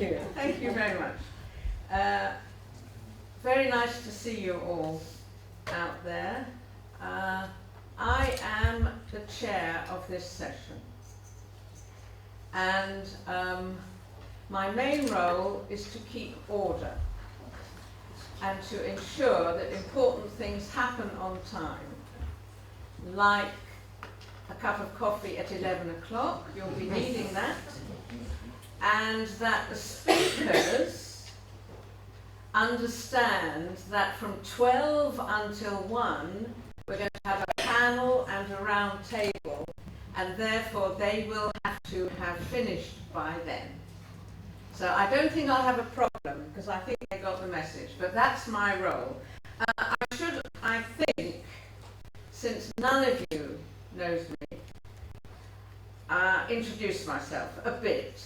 Thank you. Thank you very much. Very nice to see you all out there. I am the chair of this session, and my main role is to keep order and to ensure that important things happen on time, like a cup of coffee at 11 o'clock, you'll be needing that, and that the speakers understand that from 12 until 1 we're going to have a panel and a round table, and therefore they will have to have finished by then. So I don't think I'll have a problem, because I think they got the message, but that's my role. I think, since none of you knows me, introduce myself a bit.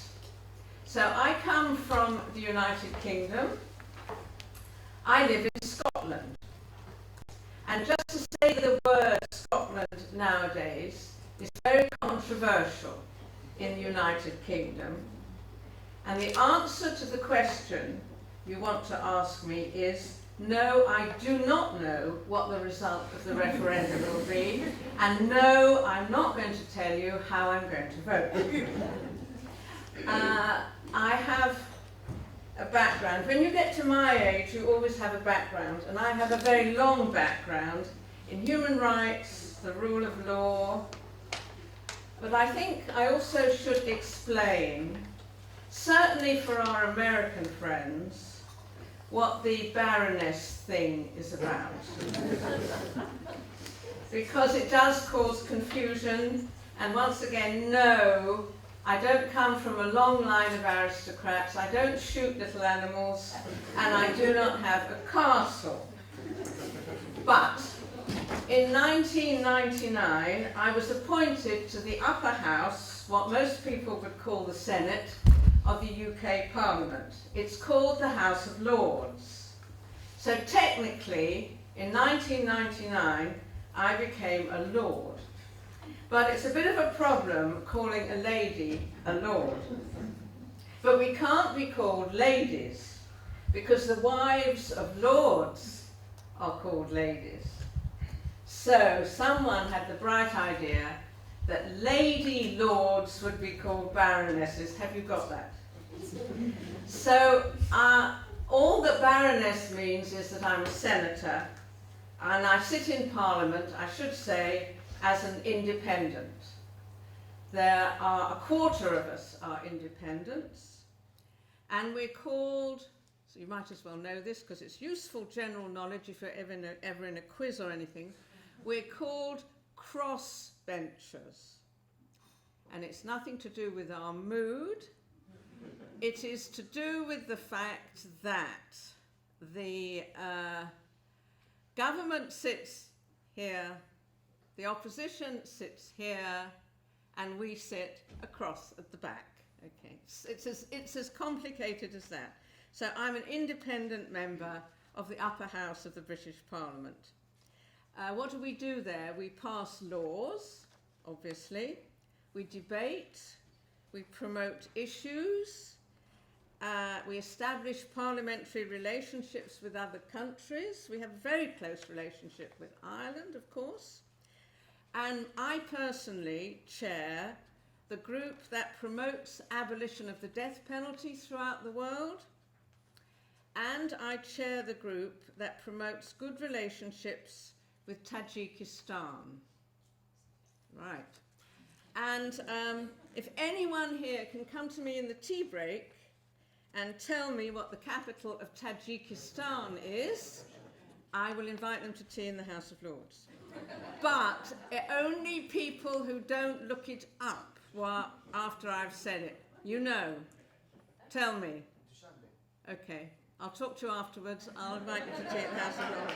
So I come from the United Kingdom. I live in Scotland. And just to say the word Scotland nowadays is very controversial in the United Kingdom. And the answer to the question you want to ask me is, no, I do not know what the result of the referendum will be, and no, I'm not going to tell you how I'm going to vote. I have a background. When you get to my age, you always have a background, and I have a very long background in human rights, the rule of law, but I think I also should explain, certainly for our American friends, what the Baroness thing is about. Because it does cause confusion, and once again, no, I don't come from a long line of aristocrats, I don't shoot little animals, and I do not have a castle. But in 1999, I was appointed to the upper house, what most people would call the Senate, of the UK Parliament. It's called the House of Lords. So technically, in 1999, I became a Lord. But it's a bit of a problem calling a lady a Lord. But we can't be called ladies, because the wives of lords are called ladies. So someone had the bright idea that lady lords would be called baronesses. Have you got that? So all that baroness means is that I'm a senator, and I sit in Parliament, I should say, as an independent. There are a quarter of us are independents, and we're called, so you might as well know this because it's useful general knowledge if you're ever in a quiz or anything, we're called crossbenchers. And it's nothing to do with our mood. It is to do with the fact that the government sits here, the opposition sits here, and we sit across at the back. Okay, it's as complicated as that. So I'm an independent member of the upper house of the British Parliament. What do we do there? We pass laws, obviously. We debate. We promote issues. We establish parliamentary relationships with other countries. We have a very close relationship with Ireland, of course. And I personally chair the group that promotes abolition of the death penalty throughout the world. And I chair the group that promotes good relationships with Tajikistan. Right. And if anyone here can come to me in the tea break and tell me what the capital of Tajikistan is, I will invite them to tea in the House of Lords. But only people who don't look it up after I've said it. You know. Tell me. Okay. I'll talk to you afterwards. I'll invite you to tea at the House of Lords.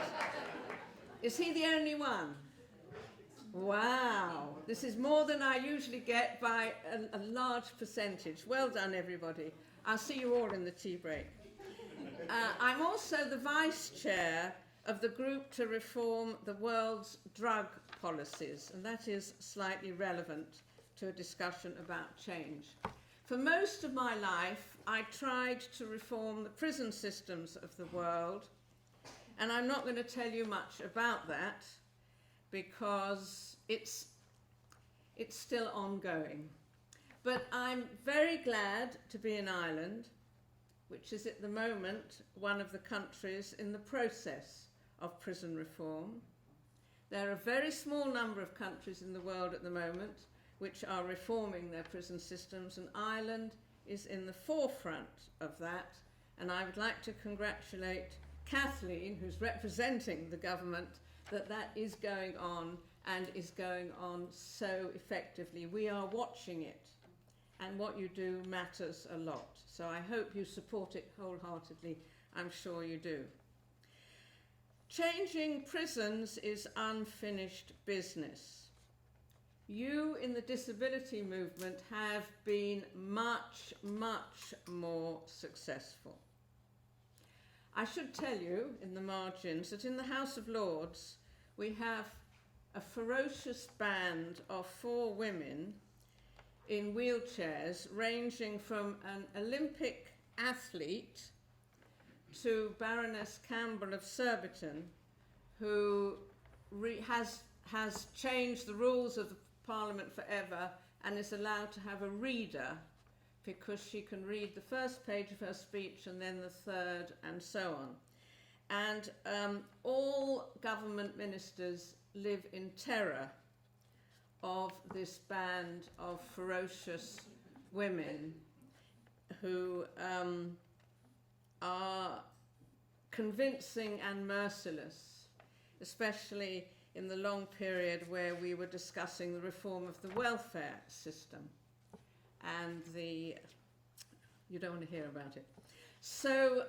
Is he the only one? Wow. This is more than I usually get by a large percentage. Well done, everybody. I'll see you all in the tea break. I'm also the vice chair of the group to reform the world's drug policies, and that is slightly relevant to a discussion about change. For most of my life, I tried to reform the prison systems of the world, and I'm not going to tell you much about that because it's still ongoing. But I'm very glad to be in Ireland, which is at the moment one of the countries in the process of prison reform. There are a very small number of countries in the world at the moment which are reforming their prison systems, and Ireland is in the forefront of that. And I would like to congratulate Kathleen, who's representing the government, that is going on and is going on so effectively. We are watching it, and what you do matters a lot. So I hope you support it wholeheartedly. I'm sure you do. Changing prisons is unfinished business. You in the disability movement have been much, much more successful. I should tell you in the margins that in the House of Lords we have a ferocious band of 4 women in wheelchairs, ranging from an Olympic athlete to Baroness Campbell of Surbiton, who has changed the rules of the Parliament forever and is allowed to have a reader because she can read the first page of her speech and then the third and so on. And all government ministers live in terror of this band of ferocious women who are convincing and merciless, especially in the long period where we were discussing the reform of the welfare system. And you don't want to hear about it. So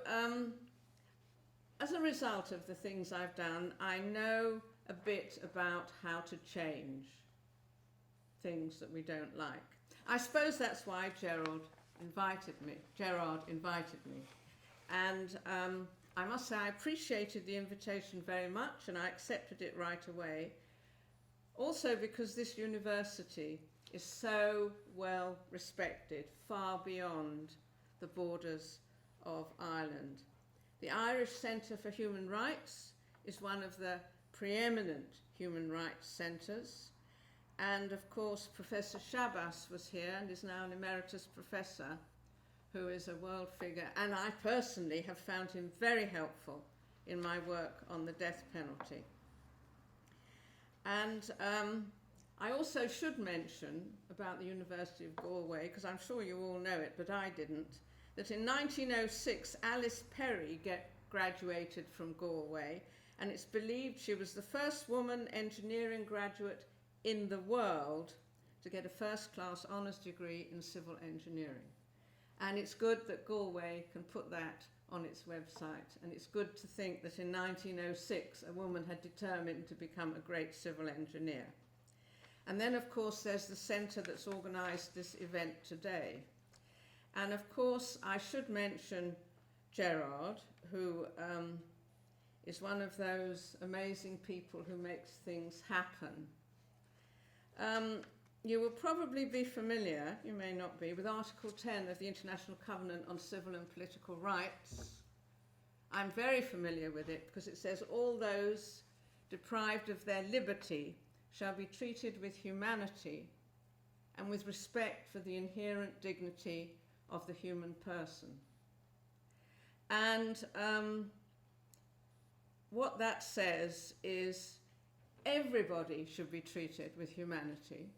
as a result of the things I've done, I know a bit about how to change things that we don't like. I suppose that's why Gerard invited me. And I must say I appreciated the invitation very much, and I accepted it right away. Also because this university is so well respected, far beyond the borders of Ireland. The Irish Centre for Human Rights is one of the preeminent human rights centres. And of course, Professor Shabas was here and is now an emeritus professor, who is a world figure. And I personally have found him very helpful in my work on the death penalty. And I also should mention about the University of Galway, because I'm sure you all know it, but I didn't, that in 1906, Alice Perry graduated from Galway, and it's believed she was the first woman engineering graduate in the world to get a first-class honours degree in civil engineering. And it's good that Galway can put that on its website, and it's good to think that in 1906 a woman had determined to become a great civil engineer. And then of course there's the centre that's organised this event today. And of course I should mention Gerard, who is one of those amazing people who makes things happen. You will probably be familiar, you may not be, with Article 10 of the International Covenant on Civil and Political Rights. I'm very familiar with it because it says all those deprived of their liberty shall be treated with humanity and with respect for the inherent dignity of the human person. And what that says is everybody should be treated with humanity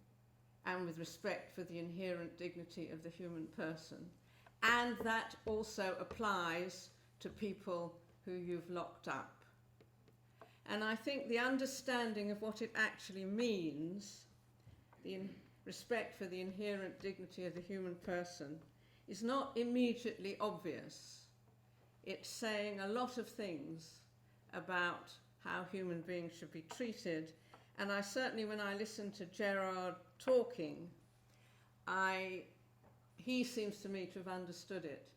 and with respect for the inherent dignity of the human person. And that also applies to people who you've locked up. And I think the understanding of what it actually means, the respect for the inherent dignity of the human person, is not immediately obvious. It's saying a lot of things about how human beings should be treated. And I certainly, when I listened to Gerard talking, he seems to me to have understood it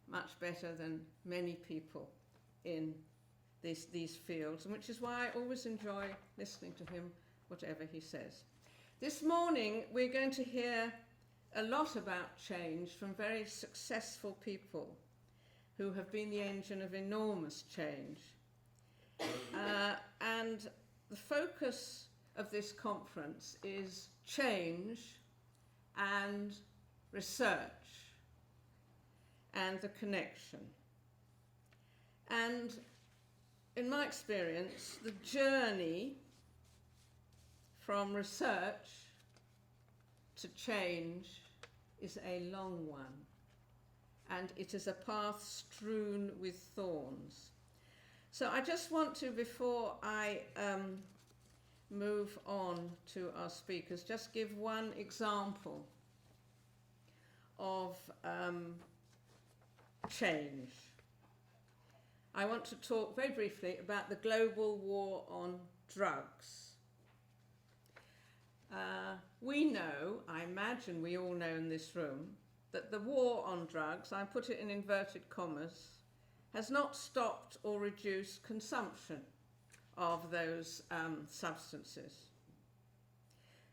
much better than many people in these fields, and which is why I always enjoy listening to him, whatever he says. This morning we're going to hear a lot about change from very successful people who have been the engine of enormous change. And the focus of this conference is change and research and the connection. And in my experience, the journey from research to change is a long one, and it is a path strewn with thorns. So I just want to, before I move on to our speakers, just give one example of change. I want to talk very briefly about the global war on drugs. We know, I imagine we all know in this room, that the war on drugs, I put it in inverted commas, has not stopped or reduced consumption of those substances.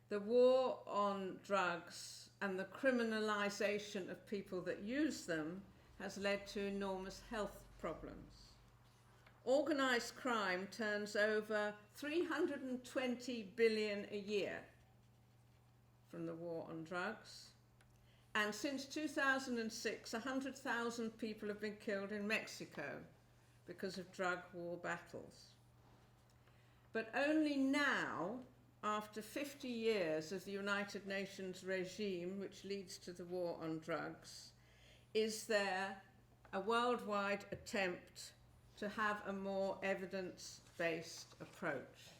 The war on drugs and the criminalisation of people that use them has led to enormous health problems. Organised crime turns over 320 billion a year from the war on drugs. And since 2006, 100,000 people have been killed in Mexico because of drug war battles. But only now, after 50 years of the United Nations regime, which leads to the war on drugs, is there a worldwide attempt to have a more evidence-based approach.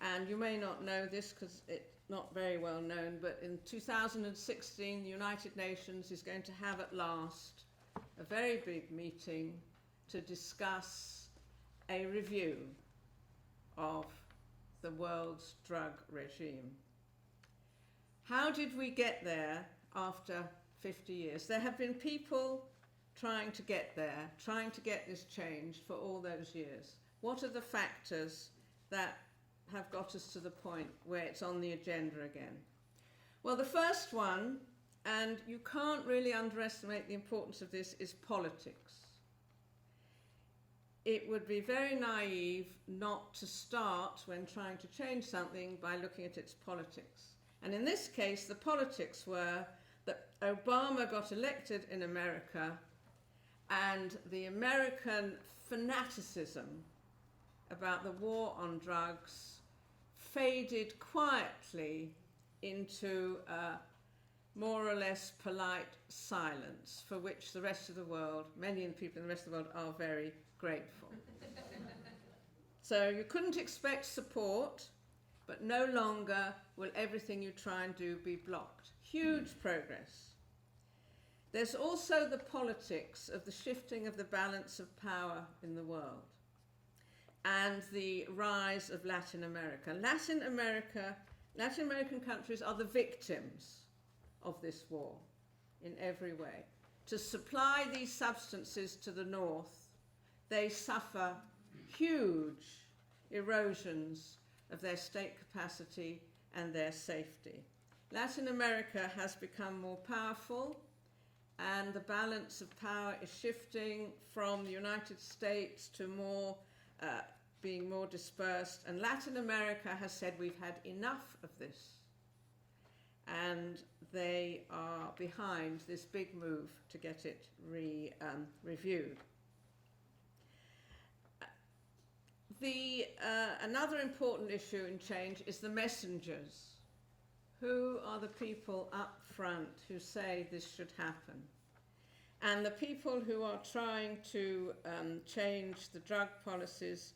And you may not know this because it's not very well known, but in 2016, the United Nations is going to have at last a very big meeting to discuss a review of the world's drug regime. How did we get there after 50 years? There have been people trying to get there, trying to get this changed for all those years. What are the factors that have got us to the point where it's on the agenda again? Well, the first one, and you can't really underestimate the importance of this, is politics. It would be very naive not to start when trying to change something by looking at its politics. And in this case, the politics were that Obama got elected in America, and the American fanaticism about the war on drugs faded quietly into more or less polite silence, for which the rest of the world, many of the people in the rest of the world, are very grateful. So you couldn't expect support, but no longer will everything you try and do be blocked. Huge progress. There's also the politics of the shifting of the balance of power in the world and the rise of Latin America. Latin American countries are the victims of this war in every way. To supply these substances to the north, they suffer huge erosions of their state capacity and their safety. Latin America has become more powerful, and the balance of power is shifting from the United States to being more dispersed. And Latin America has said, we've had enough of this. And they are behind this big move to get it reviewed. Another important issue in change is the messengers. Who are the people up front who say this should happen? And the people who are trying to change the drug policies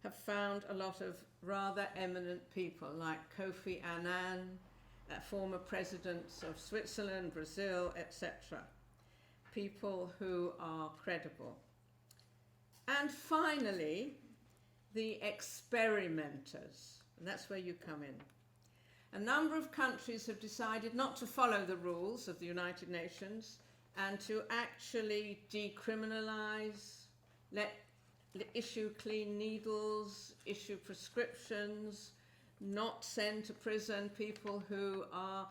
have found a lot of rather eminent people, like Kofi Annan, former presidents of Switzerland, Brazil, etc. People who are credible. And finally, the experimenters, and that's where you come in. A number of countries have decided not to follow the rules of the United Nations and to actually decriminalize, issue clean needles, issue prescriptions, not send to prison people who are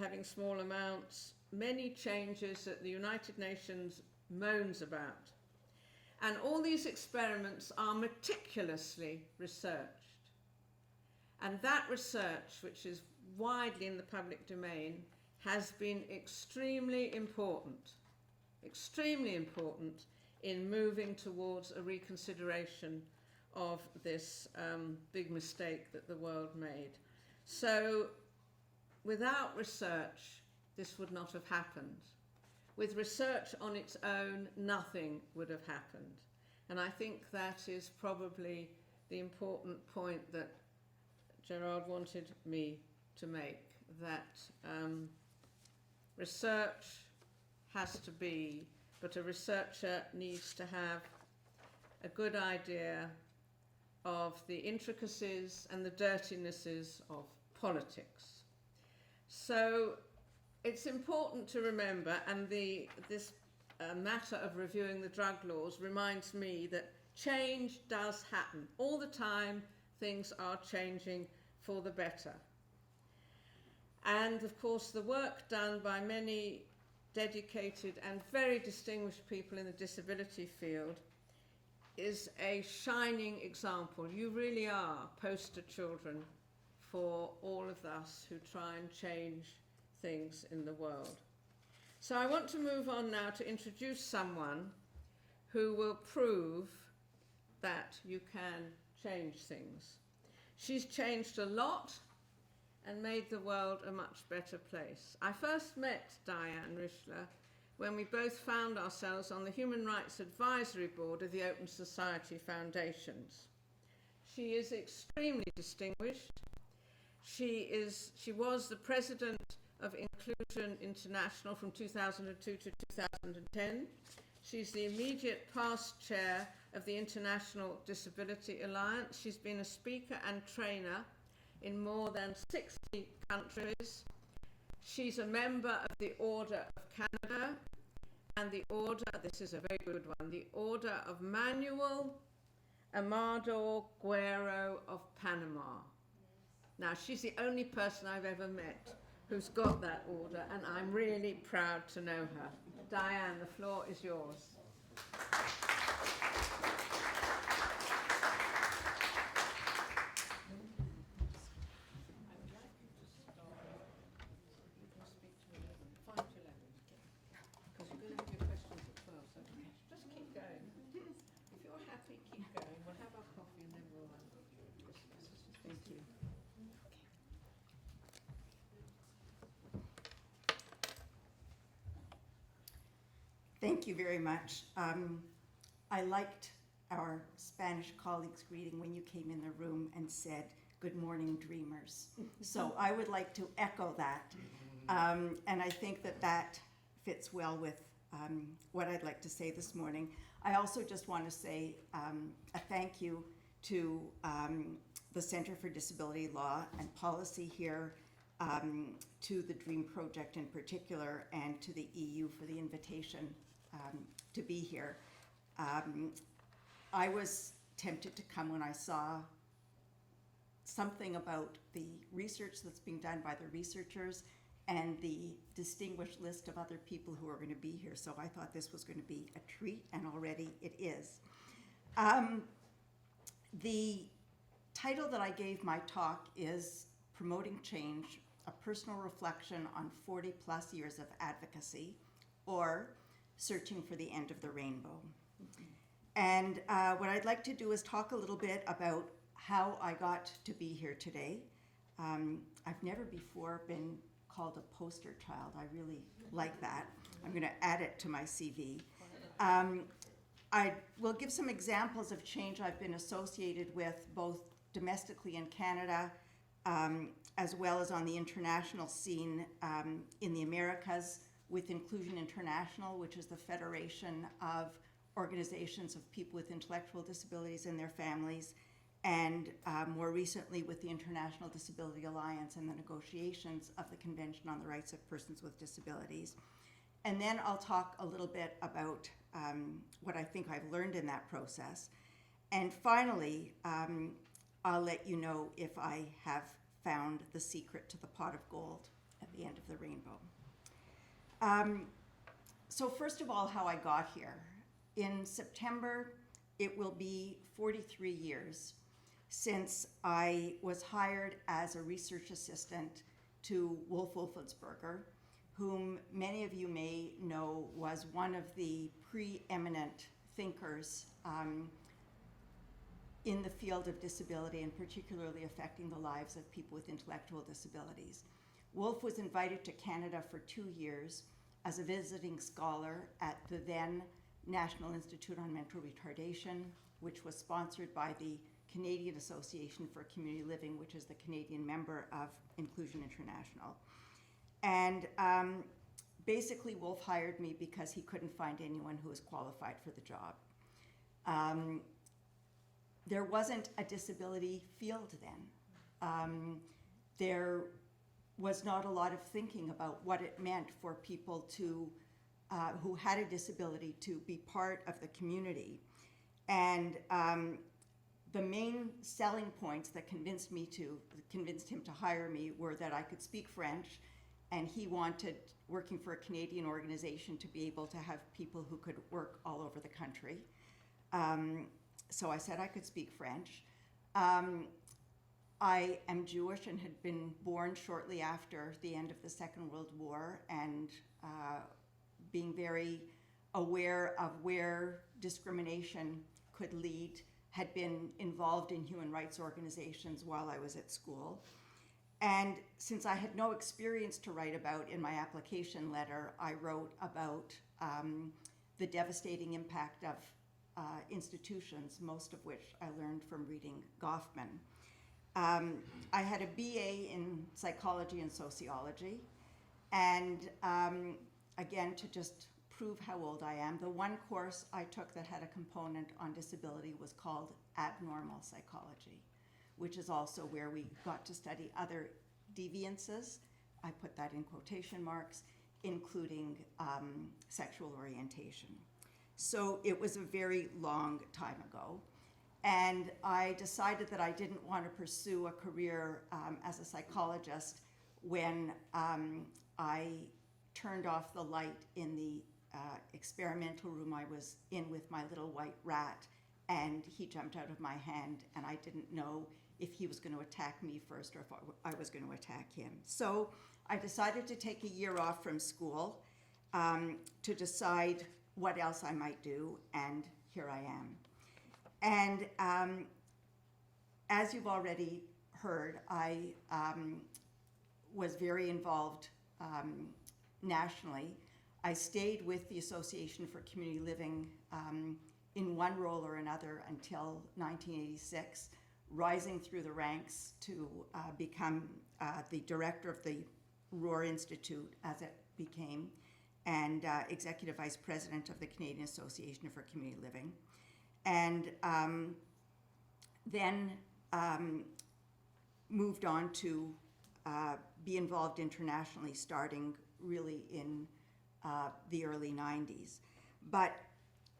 having small amounts, many changes that the United Nations moans about. And all these experiments are meticulously researched. And that research, which is widely in the public domain, has been extremely important in moving towards a reconsideration of this big mistake that the world made. So without research, this would not have happened. With research on its own, nothing would have happened. And I think that is probably the important point that Gerard wanted me to make, that research has to be, but a researcher needs to have a good idea of the intricacies and the dirtinesses of politics. So it's important to remember, and this matter of reviewing the drug laws reminds me that change does happen. All the time, things are changing for the better. And of course, the work done by many dedicated and very distinguished people in the disability field is a shining example. You really are poster children for all of us who try and change things in the world. So I want to move on now to introduce someone who will prove that you can change things. She's changed a lot and made the world a much better place. I first met Diane Richler when we both found ourselves on the Human Rights Advisory Board of the Open Society Foundations. She is extremely distinguished. She was the president of Inclusion International from 2002 to 2010. She's the immediate past chair of the International Disability Alliance. She's been a speaker and trainer in more than 60 countries. She's a member of the Order of Canada and the Order, this is a very good one, the Order of Manuel Amado Guerrero of Panama. Now, she's the only person I've ever met who's got that order, and I'm really proud to know her. Diane, the floor is yours. Thank you very much. I liked our Spanish colleagues' greeting when you came in the room and said, "Good morning, dreamers." So I would like to echo that. And I think that that fits well with what I'd like to say this morning. I also just want to say a thank you to the Center for Disability Law and Policy here, to the DREAM Project in particular, and to the EU for the invitation to be here. I was tempted to come when I saw something about the research that's being done by the researchers and the distinguished list of other people who are going to be here. So I thought this was going to be a treat, and already it is. The title that I gave my talk is Promoting Change, a Personal Reflection on 40 plus years of advocacy, or Searching for the End of the Rainbow. And what I'd like to do is talk a little bit about how I got to be here today. I've never before been called a poster child. I really like that. I'm going to add it to my CV. I will give some examples of change I've been associated with, both domestically in Canada, as well as on the international scene in the Americas with Inclusion International, which is the federation of organizations of people with intellectual disabilities and their families, and more recently with the International Disability Alliance and the negotiations of the Convention on the Rights of Persons with Disabilities. And then I'll talk a little bit about what I think I've learned in that process. And finally, I'll let you know if I have found the secret to the pot of gold. at the end of the rainbow. So first of all, how I got here. In September, it will be 43 years since I was hired as a research assistant to Wolf Wolfensberger, whom many of you may know was one of the preeminent thinkers in the field of disability, and particularly affecting the lives of people with intellectual disabilities. Wolf was invited to Canada for 2 years as a visiting scholar at the then National Institute on Mental Retardation, which was sponsored by the Canadian Association for Community Living, which is the Canadian member of Inclusion International. And basically, Wolf hired me because he couldn't find anyone who was qualified for the job. There wasn't a disability field then. There was not a lot of thinking about what it meant for people to, who had a disability, to be part of the community. And the main selling points that convinced him to hire me were that I could speak French, and he wanted, working for a Canadian organization, to be able to have people who could work all over the country. So I said I could speak French. I am Jewish and had been born shortly after the end of the Second World War, and being very aware of where discrimination could lead, had been involved in human rights organizations while I was at school. And since I had no experience to write about in my application letter, I wrote about the devastating impact of institutions, most of which I learned from reading Goffman. I had a BA in psychology and sociology, and again, to just prove how old I am, the one course I took that had a component on disability was called abnormal psychology, which is also where we got to study other deviances, I put that in quotation marks, including sexual orientation. So it was a very long time ago. And I decided that I didn't want to pursue a career as a psychologist when I turned off the light in the experimental room I was in with my little white rat, and he jumped out of my hand, and I didn't know if he was going to attack me first or if I was going to attack him. So I decided to take a year off from school to decide what else I might do, and here I am. And as you've already heard, I was very involved nationally. I stayed with the Association for Community Living in one role or another until 1986, rising through the ranks to become the director of the Roar Institute, as it became, and executive vice president of the Canadian Association for Community Living. And then moved on to be involved internationally, starting really in the early 90s. But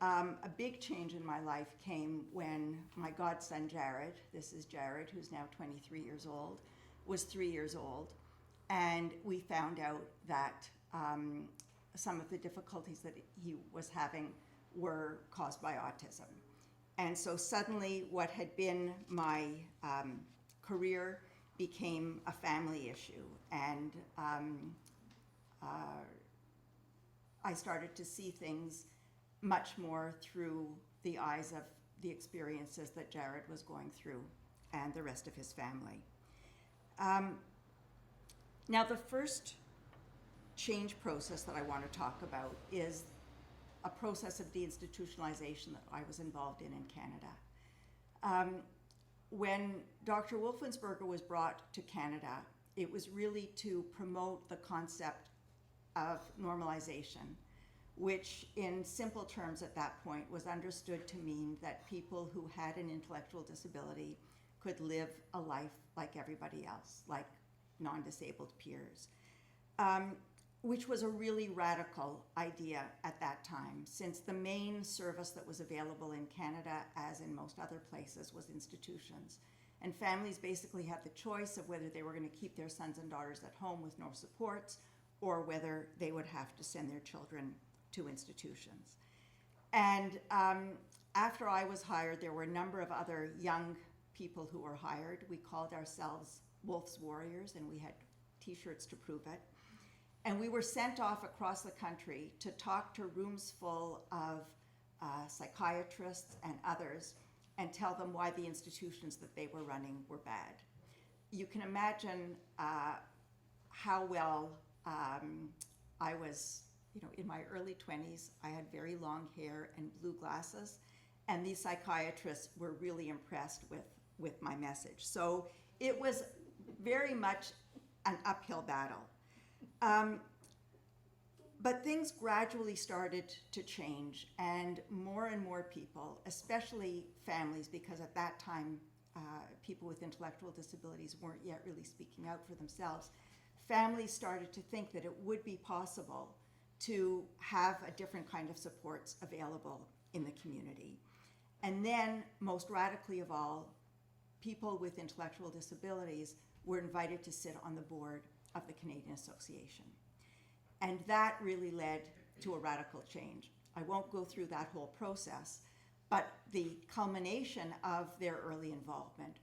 a big change in my life came when my godson Jared, this is Jared, who's now 23 years old, was 3 years old. And we found out that some of the difficulties that he was having were caused by autism. And so suddenly what had been my career became a family issue. And I started to see things much more through the eyes of the experiences that Jared was going through and the rest of his family. Now, the first change process that I want to talk about is a process of deinstitutionalization that I was involved in Canada. When Dr. Wolfensberger was brought to Canada, it was really to promote the concept of normalization, which in simple terms at that point was understood to mean that people who had an intellectual disability could live a life like everybody else, like non-disabled peers. Which was a really radical idea at that time, since the main service that was available in Canada, as in most other places, was institutions. and families basically had the choice of whether they were going to keep their sons and daughters at home with no supports, or whether they would have to send their children to institutions. And after I was hired, there were a number of other young people who were hired. We called ourselves Wolf's Warriors, and we had t-shirts to prove it. And we were sent off across the country to talk to rooms full of psychiatrists and others and tell them why the institutions that they were running were bad. You can imagine how well I was, in my early 20s. I had very long hair and blue glasses, and these psychiatrists were really impressed with my message. So it was very much an uphill battle. But things gradually started to change, and more people, especially families, because at that time people with intellectual disabilities weren't yet really speaking out for themselves, families started to think that it would be possible to have a different kind of supports available in the community. And then, most radically of all, people with intellectual disabilities were invited to sit on the board of the Canadian Association. And that really led to a radical change. I won't go through that whole process, but the culmination of their early involvement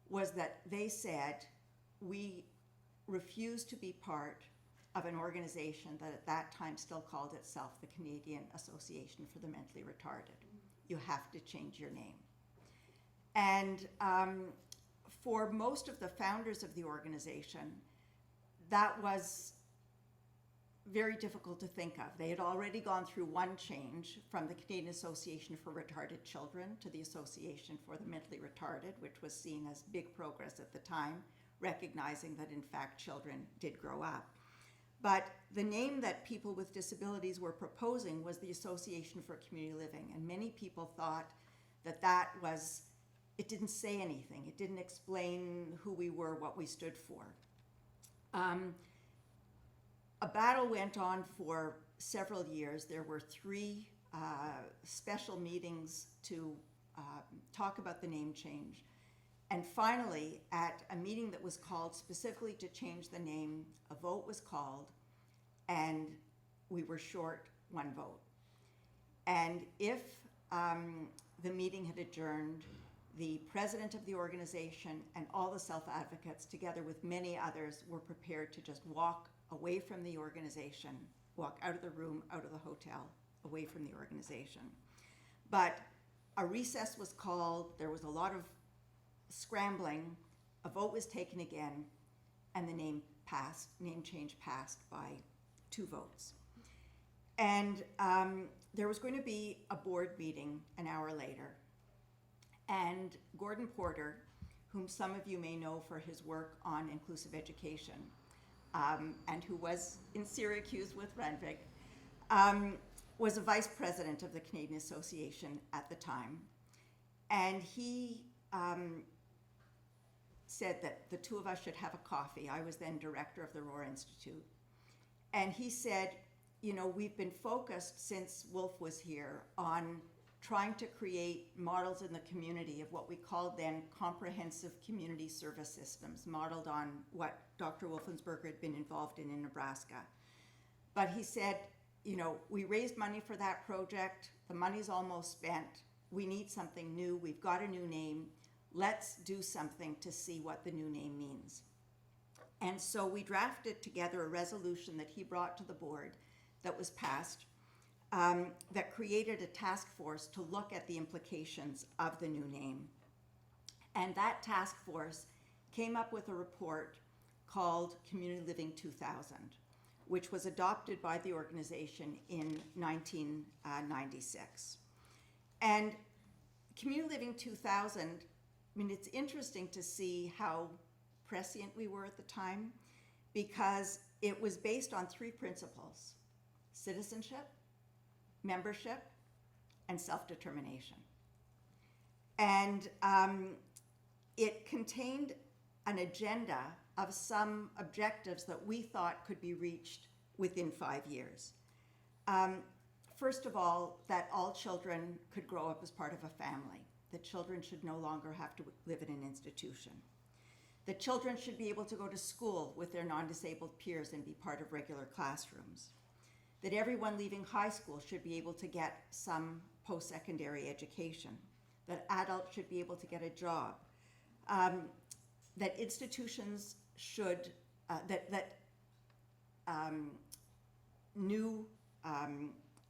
was that they said, we refuse to be part of an organization that at that time still called itself the Canadian Association for the Mentally Retarded. You have to change your name. And for most of the founders of the organization, that was very difficult to think of. They had already gone through one change from the Canadian Association for Retarded Children to the Association for the Mentally Retarded, which was seen as big progress at the time, recognizing that in fact children did grow up. But the name that people with disabilities were proposing was the Association for Community Living, and many people thought that that was, it didn't say anything. It didn't explain who we were, what we stood for. A battle went on for several years. There were 3 special meetings to talk about the name change. And finally, at a meeting that was called specifically to change the name, a vote was called, and we were short 1 vote. And if the meeting had adjourned, the president of the organization and all the self-advocates, together with many others, were prepared to just walk away from the organization, walk out of the room, out of the hotel, away from the organization. But a recess was called, there was a lot of scrambling, a vote was taken again, and the name change passed by 2 votes. And there was going to be a board meeting an hour later. And Gordon Porter, whom some of you may know for his work on inclusive education, and who was in Syracuse with Renvig, was a vice president of the Canadian Association at the time. And he said that the 2 of us should have a coffee. I was then director of the Roar Institute. And he said, we've been focused since Wolf was here on trying to create models in the community of what we called then comprehensive community service systems, modeled on what Dr. Wolfensberger had been involved in Nebraska. But he said, we raised money for that project, the money's almost spent, we need something new, we've got a new name, let's do something to see what the new name means. And so we drafted together a resolution that he brought to the board that was passed, that created a task force to look at the implications of the new name. And that task force came up with a report called Community Living 2000, which was adopted by the organization in 1996. And Community Living 2000, it's interesting to see how prescient we were at the time, because it was based on 3 principles: citizenship, membership, and self-determination. And it contained an agenda of some objectives that we thought could be reached within 5 years. First of all, that all children could grow up as part of a family. that children should no longer have to live in an institution. That children should be able to go to school with their non-disabled peers and be part of regular classrooms. That everyone leaving high school should be able to get some post-secondary education. That adults should be able to get a job. That institutions should, new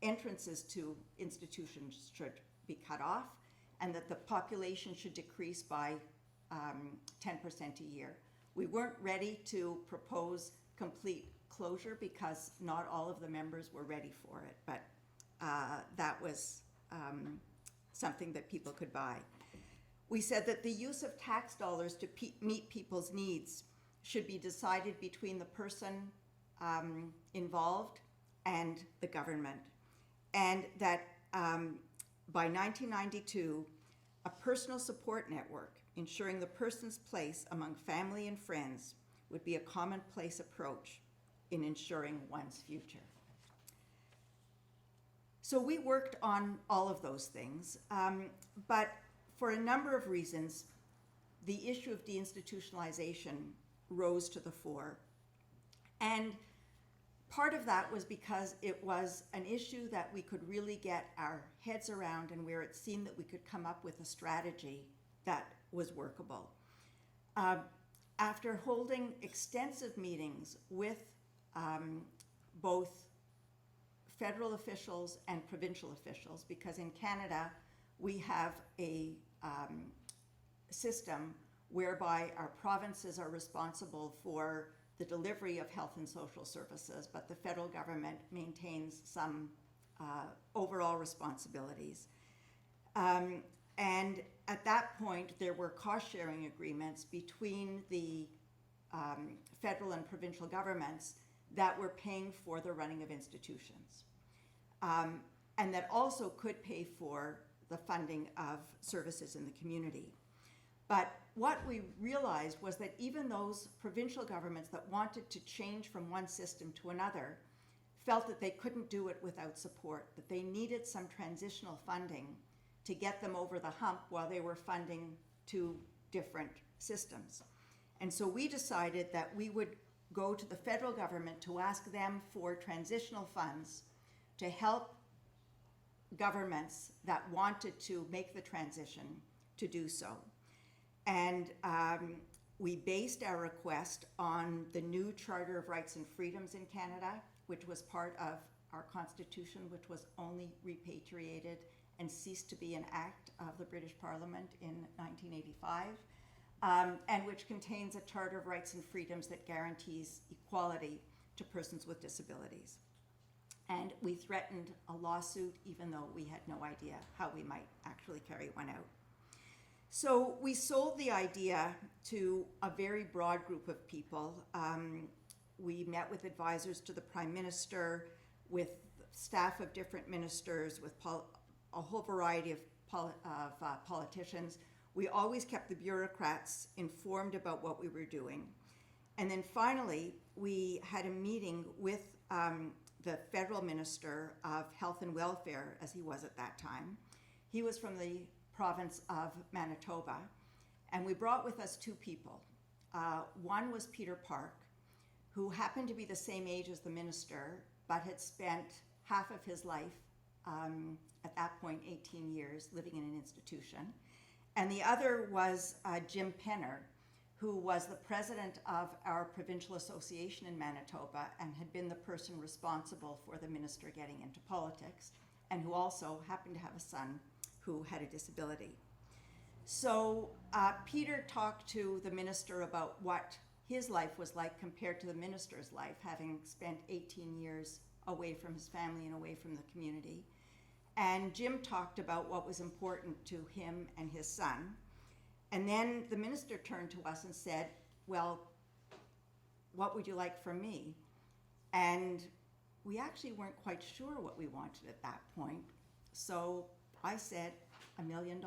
entrances to institutions should be cut off, and that the population should decrease by 10% a year. We weren't ready to propose complete closure because not all of the members were ready for it, but that was something that people could buy. We said that the use of tax dollars to meet people's needs should be decided between the person involved and the government, and that by 1992, a personal support network ensuring the person's place among family and friends would be a commonplace approach in ensuring one's future. So we worked on all of those things, but for a number of reasons, the issue of deinstitutionalization rose to the fore. And part of that was because it was an issue that we could really get our heads around, and where it seemed that we could come up with a strategy that was workable. After holding extensive meetings with both federal officials and provincial officials, because in Canada we have a system whereby our provinces are responsible for the delivery of health and social services, but the federal government maintains some overall responsibilities. And at that point, there were cost-sharing agreements between the federal and provincial governments that were paying for the running of institutions, and that also could pay for the funding of services in the community. But what we realized was that even those provincial governments that wanted to change from one system to another felt that they couldn't do it without support, that they needed some transitional funding to get them over the hump while they were funding two different systems. And so we decided that we would go to the federal government to ask them for transitional funds to help governments that wanted to make the transition to do so. And we based our request on the new Charter of Rights and Freedoms in Canada, which was part of our Constitution, which was only repatriated and ceased to be an act of the British Parliament in 1985, and which contains a Charter of Rights and Freedoms that guarantees equality to persons with disabilities. And we threatened a lawsuit, even though we had no idea how we might actually carry one out. So we sold the idea to a very broad group of people. We met with advisors to the Prime Minister, with staff of different ministers, with a whole variety of politicians. We always kept the bureaucrats informed about what we were doing. And then finally, we had a meeting with the federal Minister of Health and Welfare, as he was at that time. He was from the province of Manitoba, and we brought with us two people. One was Peter Park, who happened to be the same age as the minister, but had spent half of his life, at that point 18 years, living in an institution. And the other was Jim Penner, who was the president of our provincial association in Manitoba and had been the person responsible for the minister getting into politics, and who also happened to have a son who had a disability. So Peter talked to the minister about what his life was like compared to the minister's life, having spent 18 years away from his family and away from the community. And Jim talked about what was important to him and his son. And then the minister turned to us and said, well, what would you like from me? And we actually weren't quite sure what we wanted at that point. So I said, $1 million.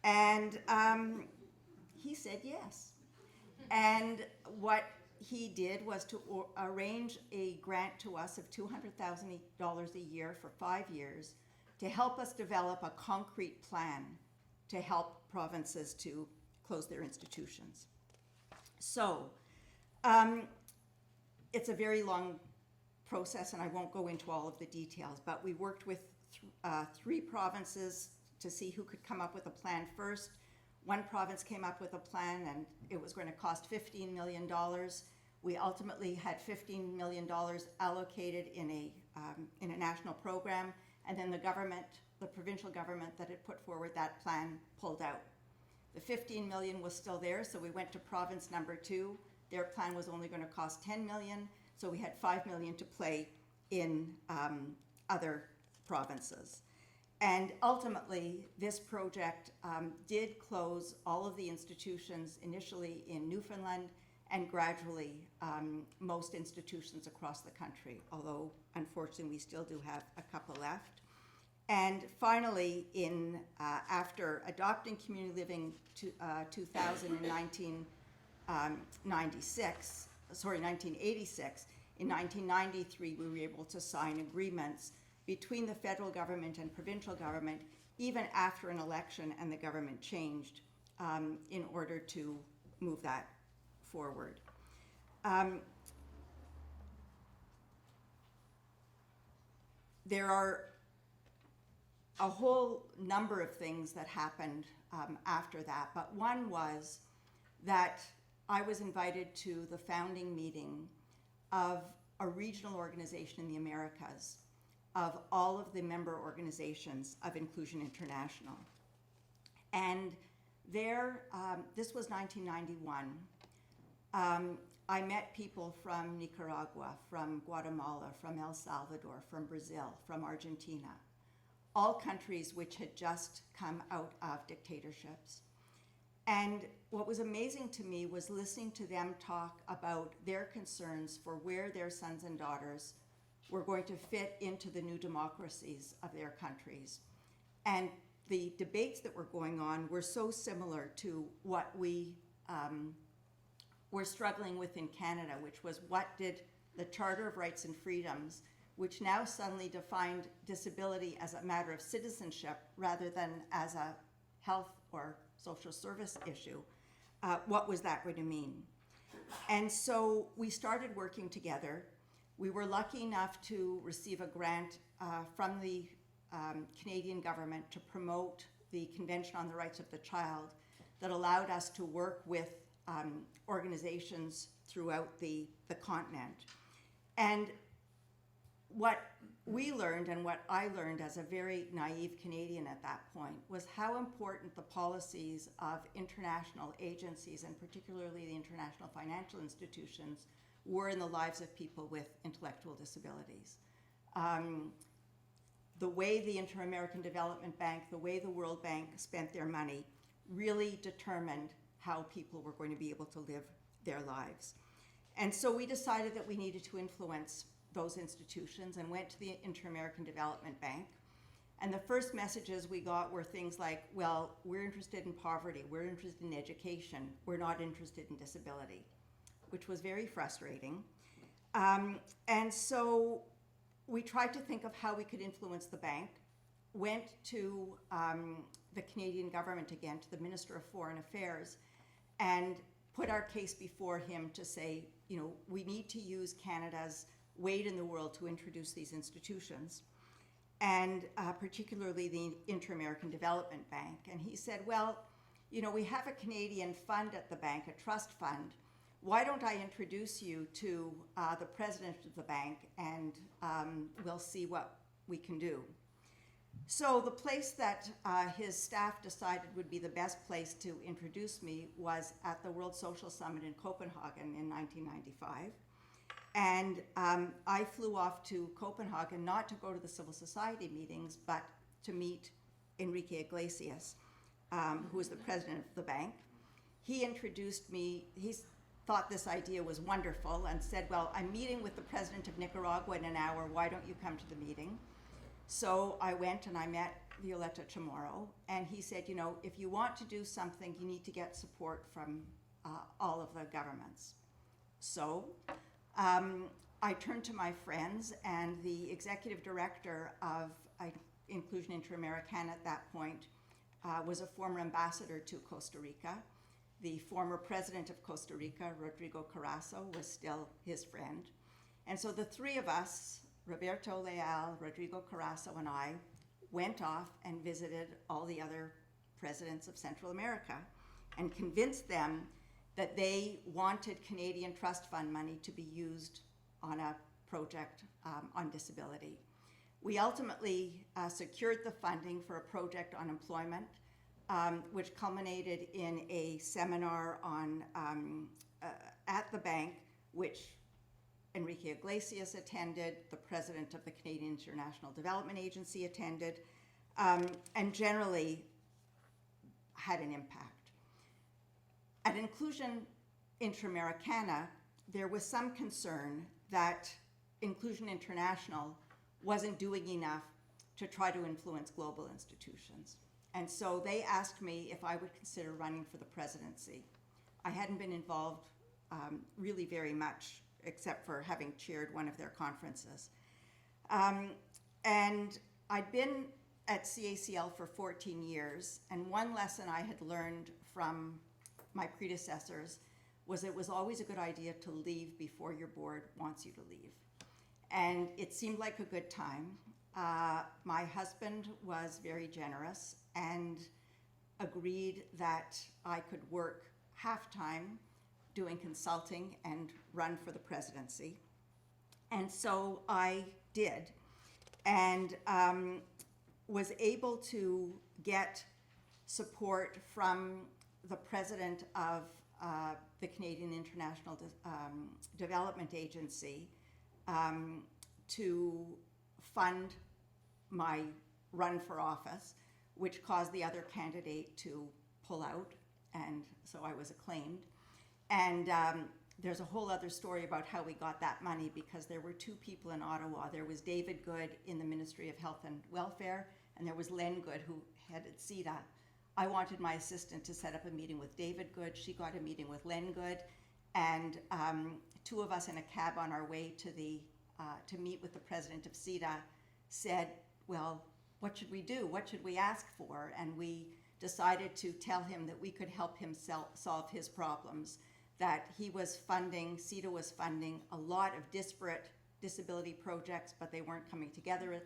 And he said yes. And what he did was to arrange a grant to us of $200,000 a year for 5 years to help us develop a concrete plan to help provinces to close their institutions. So it's a very long process, and I won't go into all of the details, but we worked with three provinces to see who could come up with a plan first. One province came up with a plan, and it was going to cost $15 million. We ultimately had $15 million allocated in a national program, and then the provincial government that had put forward that plan pulled out. The $15 million was still there, so we went to province number 2. Their plan was only going to cost $10 million, so we had $5 million to play in other provinces. And ultimately, this project did close all of the institutions initially in Newfoundland, and gradually most institutions across the country, although unfortunately we still do have a couple left. And finally, after adopting Community Living 2000 in 1986, in 1993 we were able to sign agreements between the federal government and provincial government, even after an election and the government changed, in order to move that forward. There are a whole number of things that happened after that, but one was that I was invited to the founding meeting of a regional organization in the Americas of all of the member organizations of Inclusion International. And there, this was 1991, I met people from Nicaragua, from Guatemala, from El Salvador, from Brazil, from Argentina, all countries which had just come out of dictatorships. And what was amazing to me was listening to them talk about their concerns for where their sons and daughters were going to fit into the new democracies of their countries. And the debates that were going on were so similar to what we were struggling with in Canada, which was what did the Charter of Rights and Freedoms, which now suddenly defined disability as a matter of citizenship rather than as a health or social service issue, what was that going to mean? And so we started working together. We were lucky enough to receive a grant from the Canadian government to promote the Convention on the Rights of the Child that allowed us to work with organizations throughout the continent. And what we learned, and what I learned as a very naive Canadian at that point, was how important the policies of international agencies, and particularly the international financial institutions, were in the lives of people with intellectual disabilities. The way the Inter-American Development Bank, the way the World Bank spent their money really determined how people were going to be able to live their lives. And so we decided that we needed to influence those institutions and went to the Inter-American Development Bank. And the first messages we got were things like, well, we're interested in poverty, we're interested in education, we're not interested in disability, which was very frustrating. And so we tried to think of how we could influence the bank, went to the Canadian government again, to the Minister of Foreign Affairs, and put our case before him to say, you know, we need to use Canada's weight in the world to introduce these institutions, and particularly the Inter-American Development Bank. And he said, well, you know, we have a Canadian fund at the bank, a trust fund. Why don't I introduce you to the president of the bank, and we'll see what we can do. So the place that his staff decided would be the best place to introduce me was at the World Social Summit in Copenhagen in 1995. And I flew off to Copenhagen not to go to the civil society meetings, but to meet Enrique Iglesias, who was the president of the bank. He introduced me, he thought this idea was wonderful and said, well, I'm meeting with the president of Nicaragua in an hour, why don't you come to the meeting? So I went and I met Violeta Chamorro, and he said, you know, if you want to do something, you need to get support from all of the governments. So I turned to my friends, and the executive director of Inclusion Inter-Americana at that point was a former ambassador to Costa Rica. The former president of Costa Rica, Rodrigo Carazo, was still his friend. And so the three of us, Roberto Leal, Rodrigo Carazo, and I, went off and visited all the other presidents of Central America and convinced them that they wanted Canadian trust fund money to be used on a project on disability. We ultimately secured the funding for a project on employment, which culminated in a seminar on at the bank, which Enrique Iglesias attended, the president of the Canadian International Development Agency attended, and generally had an impact. At Inclusion Interamericana, there was some concern that Inclusion International wasn't doing enough to try to influence global institutions. And so they asked me if I would consider running for the presidency. I hadn't been involved really very much, except for having chaired one of their conferences. And I'd been at CACL for 14 years, and one lesson I had learned from my predecessors was it was always a good idea to leave before your board wants you to leave. And it seemed like a good time. My husband was very generous and agreed that I could work half-time doing consulting and run for the presidency. And so I did, and was able to get support from the president of the Canadian International Development Agency to fund my run for office, which caused the other candidate to pull out, and so I was acclaimed. And there's a whole other story about how we got that money, because there were two people in Ottawa. There was David Good in the Ministry of Health and Welfare, and there was Len Good, who headed CETA. I wanted my assistant to set up a meeting with David Good. She got a meeting with Len Good, and two of us in a cab on our way to to meet with the president of CETA said, well, what should we do? What should we ask for? And we decided to tell him that we could help him solve his problems, that he was funding, CETA was funding a lot of disparate disability projects, but they weren't coming together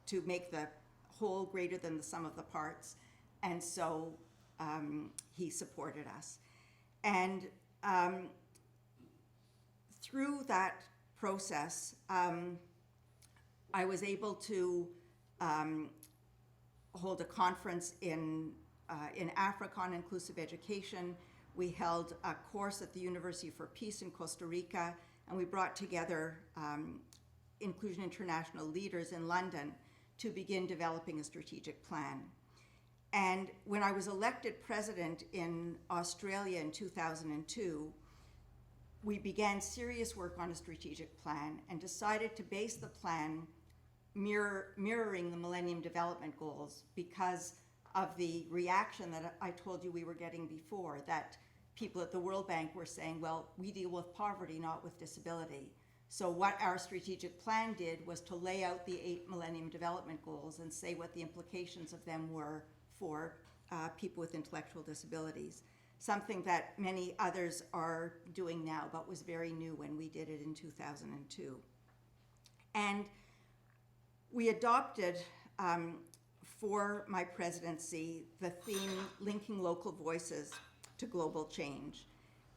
to make the whole greater than the sum of the parts. And so he supported us. And through that process, I was able to hold a conference in Africa on inclusive education. We held a course at the University for Peace in Costa Rica, and we brought together Inclusion International leaders in London to begin developing a strategic plan. And when I was elected president in Australia in 2002, we began serious work on a strategic plan and decided to base the plan mirroring the Millennium Development Goals because of the reaction that I told you we were getting before, that people at the World Bank were saying, well, we deal with poverty, not with disability. So what our strategic plan did was to lay out the 8 Millennium Development Goals and say what the implications of them were for people with intellectual disabilities, something that many others are doing now, but was very new when we did it in 2002. And we adopted, for my presidency, the theme, linking local voices to global change.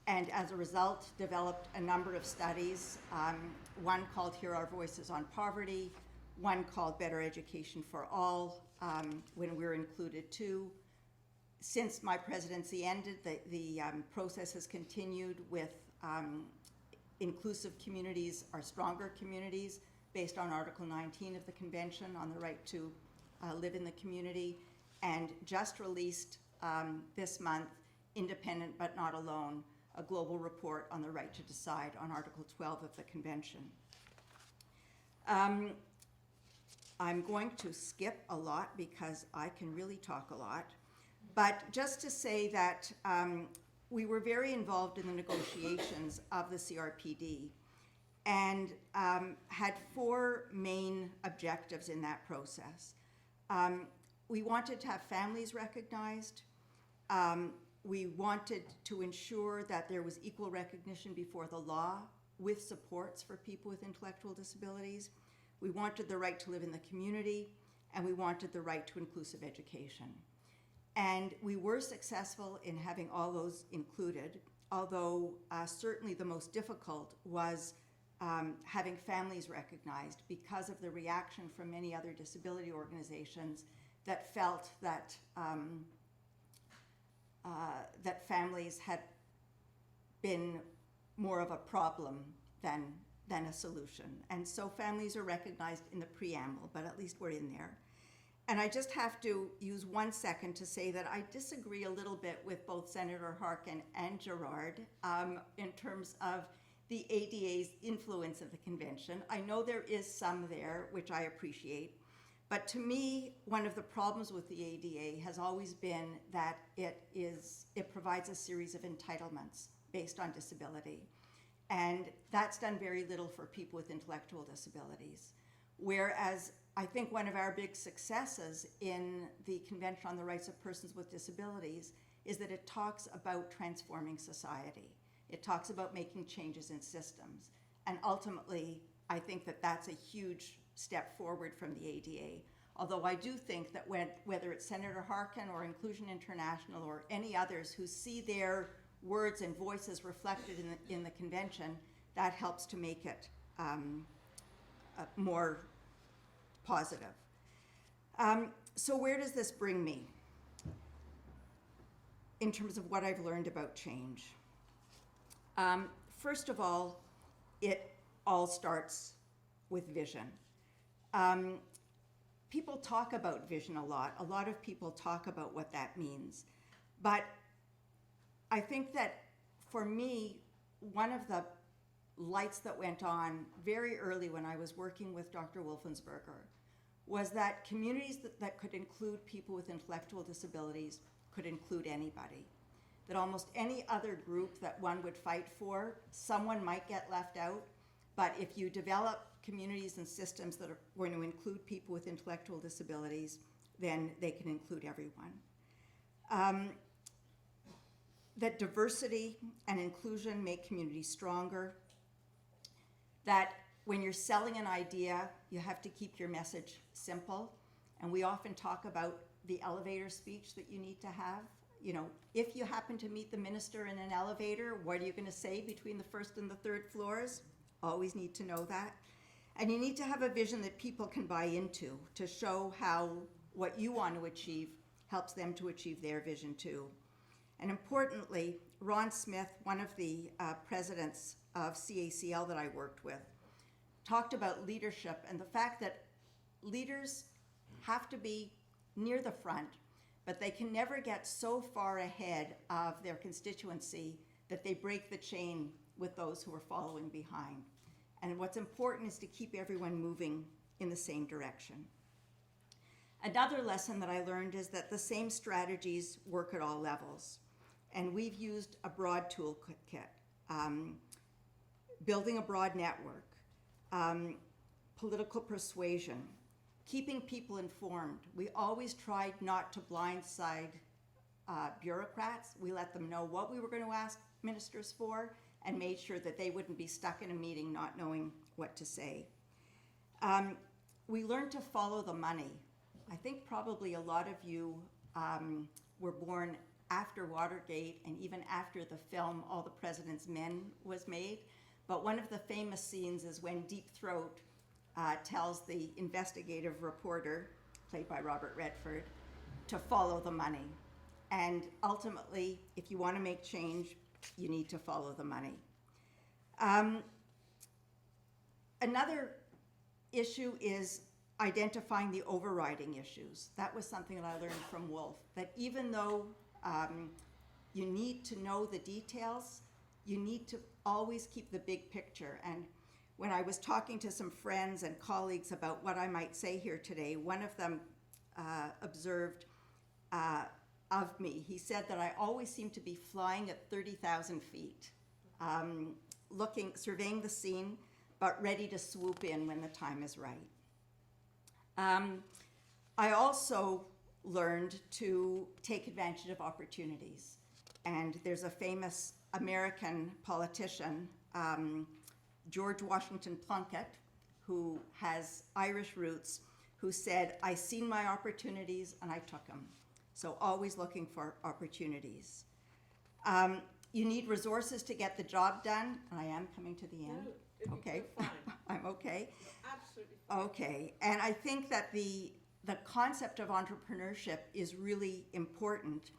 And as a result, developed a number of studies, one called Hear Our Voices on Poverty, one called Better Education for All, when we were included too. Since my presidency ended, the process has continued with inclusive communities are stronger communities, based on Article 19 of the Convention on the right to live in the community, and just released this month, Independent but Not Alone, a global report on the right to decide on Article 12 of the Convention. I'm going to skip a lot because I can really talk a lot, but just to say that we were very involved in the negotiations of the CRPD and had 4 main objectives in that process. we wanted to have families recognized. We wanted to ensure that there was equal recognition before the law with supports for people with intellectual disabilities. We wanted the right to live in the community, and we wanted the right to inclusive education. And we were successful in having all those included, although certainly the most difficult was having families recognized because of the reaction from many other disability organizations that felt that that families had been more of a problem than a solution. And so families are recognized in the preamble, but at least we're in there. And I just have to use 1 second to say that I disagree a little bit with both Senator Harkin and Gerard in terms of the ADA's influence of the convention. I know there is some there, which I appreciate. But to me, one of the problems with the ADA has always been that it provides a series of entitlements based on disability. And that's done very little for people with intellectual disabilities. Whereas I think one of our big successes in the Convention on the Rights of Persons with Disabilities is that it talks about transforming society. It talks about making changes in systems. And ultimately, I think that that's a huge step forward from the ADA. Although I do think that whether it's Senator Harkin or Inclusion International or any others who see their words and voices reflected in the convention, that helps to make it more positive. So where does this bring me in terms of what I've learned about change? First of all, it all starts with vision. People talk about vision a lot. A lot of people talk about what that means. But I think that for me, one of the lights that went on very early when I was working with Dr. Wolfensberger was that communities that could include people with intellectual disabilities could include anybody. That almost any other group that one would fight for, someone might get left out, but if you develop communities and systems that are going to include people with intellectual disabilities, then they can include everyone. That diversity and inclusion make communities stronger. That when you're selling an idea, you have to keep your message simple. And we often talk about the elevator speech that you need to have. You know, if you happen to meet the minister in an elevator, what are you going to say between the first and the third floors? Always need to know that. And you need to have a vision that people can buy into to show how what you want to achieve helps them to achieve their vision too. And importantly, Ron Smith, one of the presidents of CACL that I worked with, talked about leadership and the fact that leaders have to be near the front, but they can never get so far ahead of their constituency that they break the chain with those who are following behind. And what's important is to keep everyone moving in the same direction. Another lesson that I learned is that the same strategies work at all levels. And we've used a broad toolkit, building a broad network, political persuasion, keeping people informed. We always tried not to blindside bureaucrats. We let them know what we were going to ask ministers for and made sure that they wouldn't be stuck in a meeting not knowing what to say. We learned to follow the money. I think probably a lot of you were born after Watergate and even after the film All the President's Men was made. But one of the famous scenes is when Deep Throat tells the investigative reporter, played by Robert Redford, to follow the money. And ultimately, if you want to make change, you need to follow the money. Another issue is identifying the overriding issues. That was something that I learned from Wolf, that even though you need to know the details, you need to always keep the big picture. And when I was talking to some friends and colleagues about what I might say here today, one of them observed of me, he said that I always seem to be flying at 30,000 feet, surveying the scene, but ready to swoop in when the time is right. I also learned to take advantage of opportunities. And there's a famous American politician, George Washington Plunkett, who has Irish roots, who said, "I seen my opportunities and I took them." So always looking for opportunities. You need resources to get the job done. I am coming to the end. No, Okay. you're fine. I'm okay. You're absolutely fine. Okay, and I think that the concept of entrepreneurship is really important,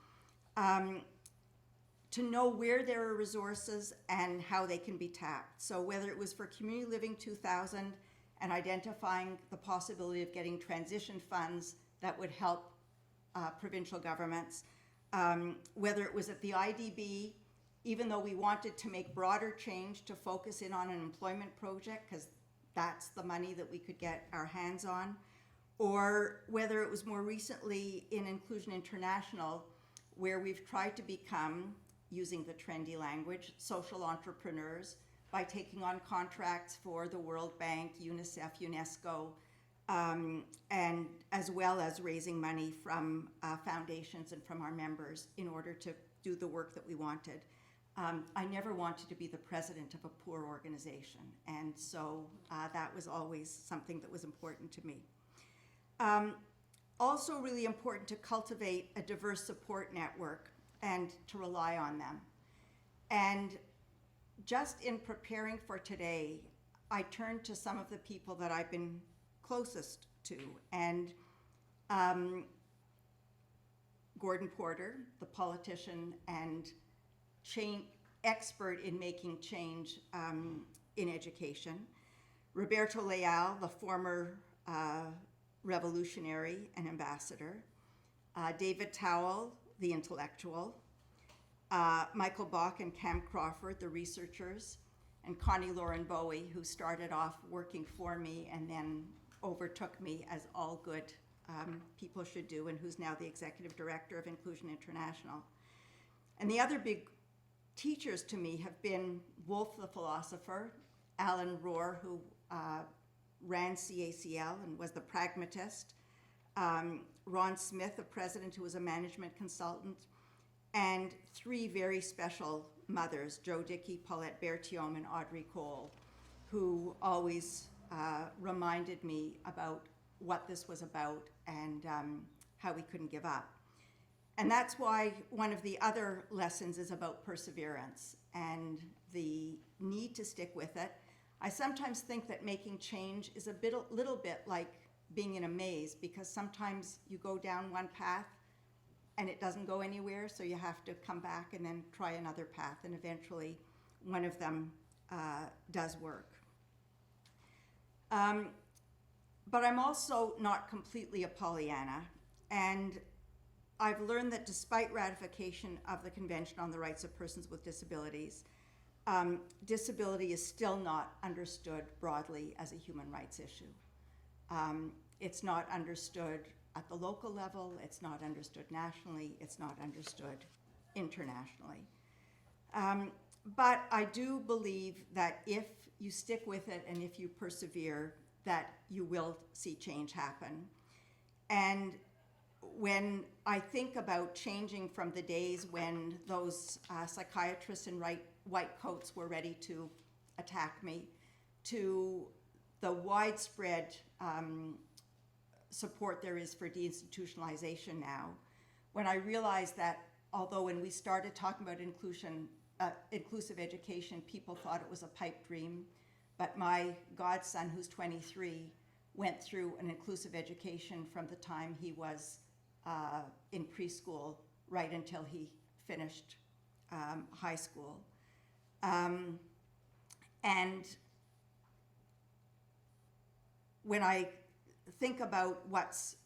to know where there are resources and how they can be tapped. So whether it was for Community Living 2000 and identifying the possibility of getting transition funds that would help provincial governments, whether it was at the IDB, even though we wanted to make broader change to focus in on an employment project, because that's the money that we could get our hands on, or whether it was more recently in Inclusion International, where we've tried to become, using the trendy language, social entrepreneurs by taking on contracts for the World Bank, UNICEF, UNESCO, and as well as raising money from foundations and from our members in order to do the work that we wanted. I never wanted to be the president of a poor organization, and so that was always something that was important to me. Also really important to cultivate a diverse support network and to rely on them. And just in preparing for today, I turned to some of the people that I've been closest to, and Gordon Porter, the politician and expert in making change in education. Roberto Leal, the former revolutionary and ambassador. David Towell, the intellectual. Michael Bach and Cam Crawford, the researchers. And Connie Lauren Bowie, who started off working for me and then overtook me, as all good people should do, and who's now the executive director of Inclusion International. And the other big teachers to me have been Wolf the philosopher, Alan Rohr, who ran CACL and was the pragmatist, Ron Smith, a president who was a management consultant, and three very special mothers, Joe Dickey, Paulette Berthiaume, and Audrey Cole, who always reminded me about what this was about and how we couldn't give up. And that's why one of the other lessons is about perseverance and the need to stick with it. I sometimes think that making change is a little bit like being in a maze, because sometimes you go down one path and it doesn't go anywhere, so you have to come back and then try another path, and eventually one of them does work. But I'm also not completely a Pollyanna, and I've learned that despite ratification of the Convention on the Rights of Persons with Disabilities, disability is still not understood broadly as a human rights issue. It's not understood at the local level, it's not understood nationally, it's not understood internationally. But I do believe that if you stick with it and if you persevere, that you will see change happen. And when I think about changing from the days when those psychiatrists in white coats were ready to attack me, to the widespread support there is for deinstitutionalization now, when I realized that although when we started talking about inclusive education, people thought it was a pipe dream, but my godson, who's 23, went through an inclusive education from the time he was in preschool right until he finished high school. And when I think about what's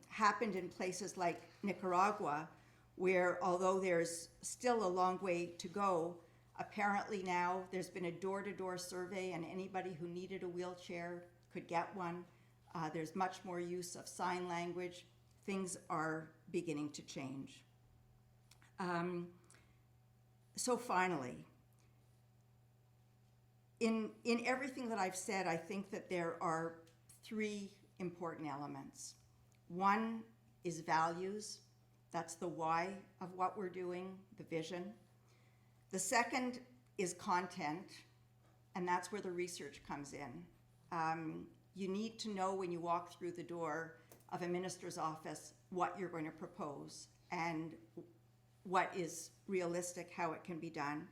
happened in places like Nicaragua, where although there's still a long way to go, apparently now there's been a door-to-door survey and anybody who needed a wheelchair could get one. There's much more use of sign language. Things are beginning to change. So finally, in everything that I've said, I think that there are three important elements. One is values. That's the why of what we're doing, the vision. The second is content, and that's where the research comes in. You need to know when you walk through the door of a minister's office what you're going to propose and what is realistic, how it can be done.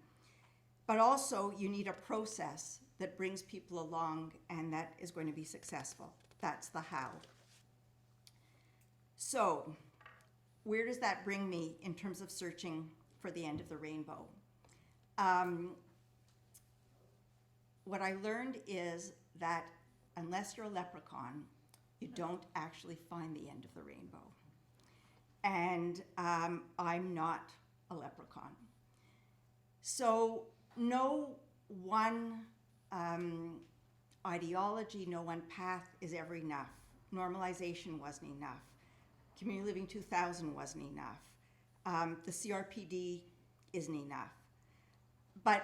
But also, you need a process that brings people along and that is going to be successful. That's the how. So, where does that bring me in terms of searching for the end of the rainbow? What I learned is that unless you're a leprechaun, you don't actually find the end of the rainbow. And I'm not a leprechaun. So no one ideology, no one path is ever enough. Normalization wasn't enough. Community Living 2000 wasn't enough. The CRPD isn't enough. But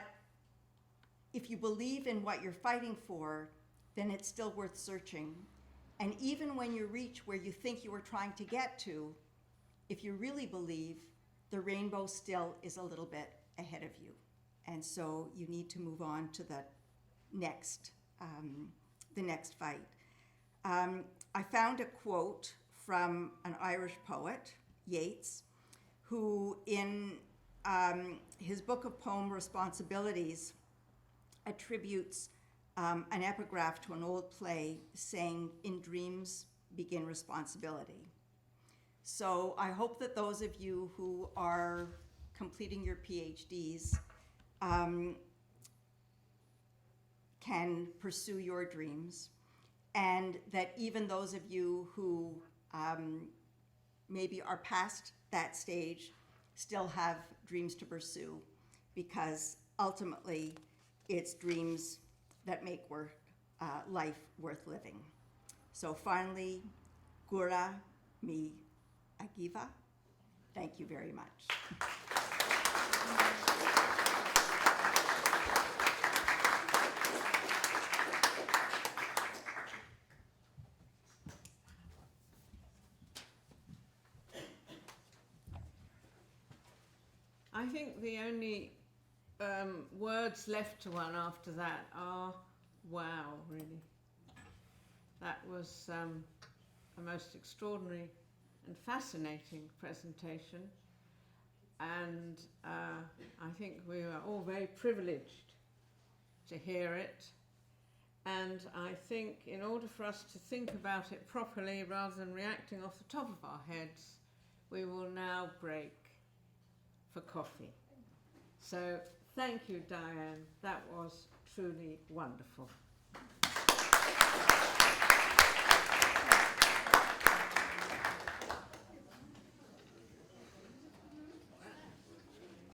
if you believe in what you're fighting for, then it's still worth searching. And even when you reach where you think you were trying to get to, if you really believe, the rainbow still is a little bit ahead of you. And so you need to move on to the next fight. I found a quote from an Irish poet, Yeats, who in his book of poem Responsibilities attributes an epigraph to an old play saying, "In dreams begin responsibility." So I hope that those of you who are completing your PhDs can pursue your dreams, and that even those of you who maybe are past that stage still have dreams to pursue, because ultimately it's dreams that make life worth living. So finally, Gura mi agiva. Thank you very much. I think the only words left to one after that are wow, really. That was a most extraordinary and fascinating presentation, and I think we are all very privileged to hear it. And I think in order for us to think about it properly rather than reacting off the top of our heads, we will now break for coffee. So thank you, Diane. That was truly wonderful.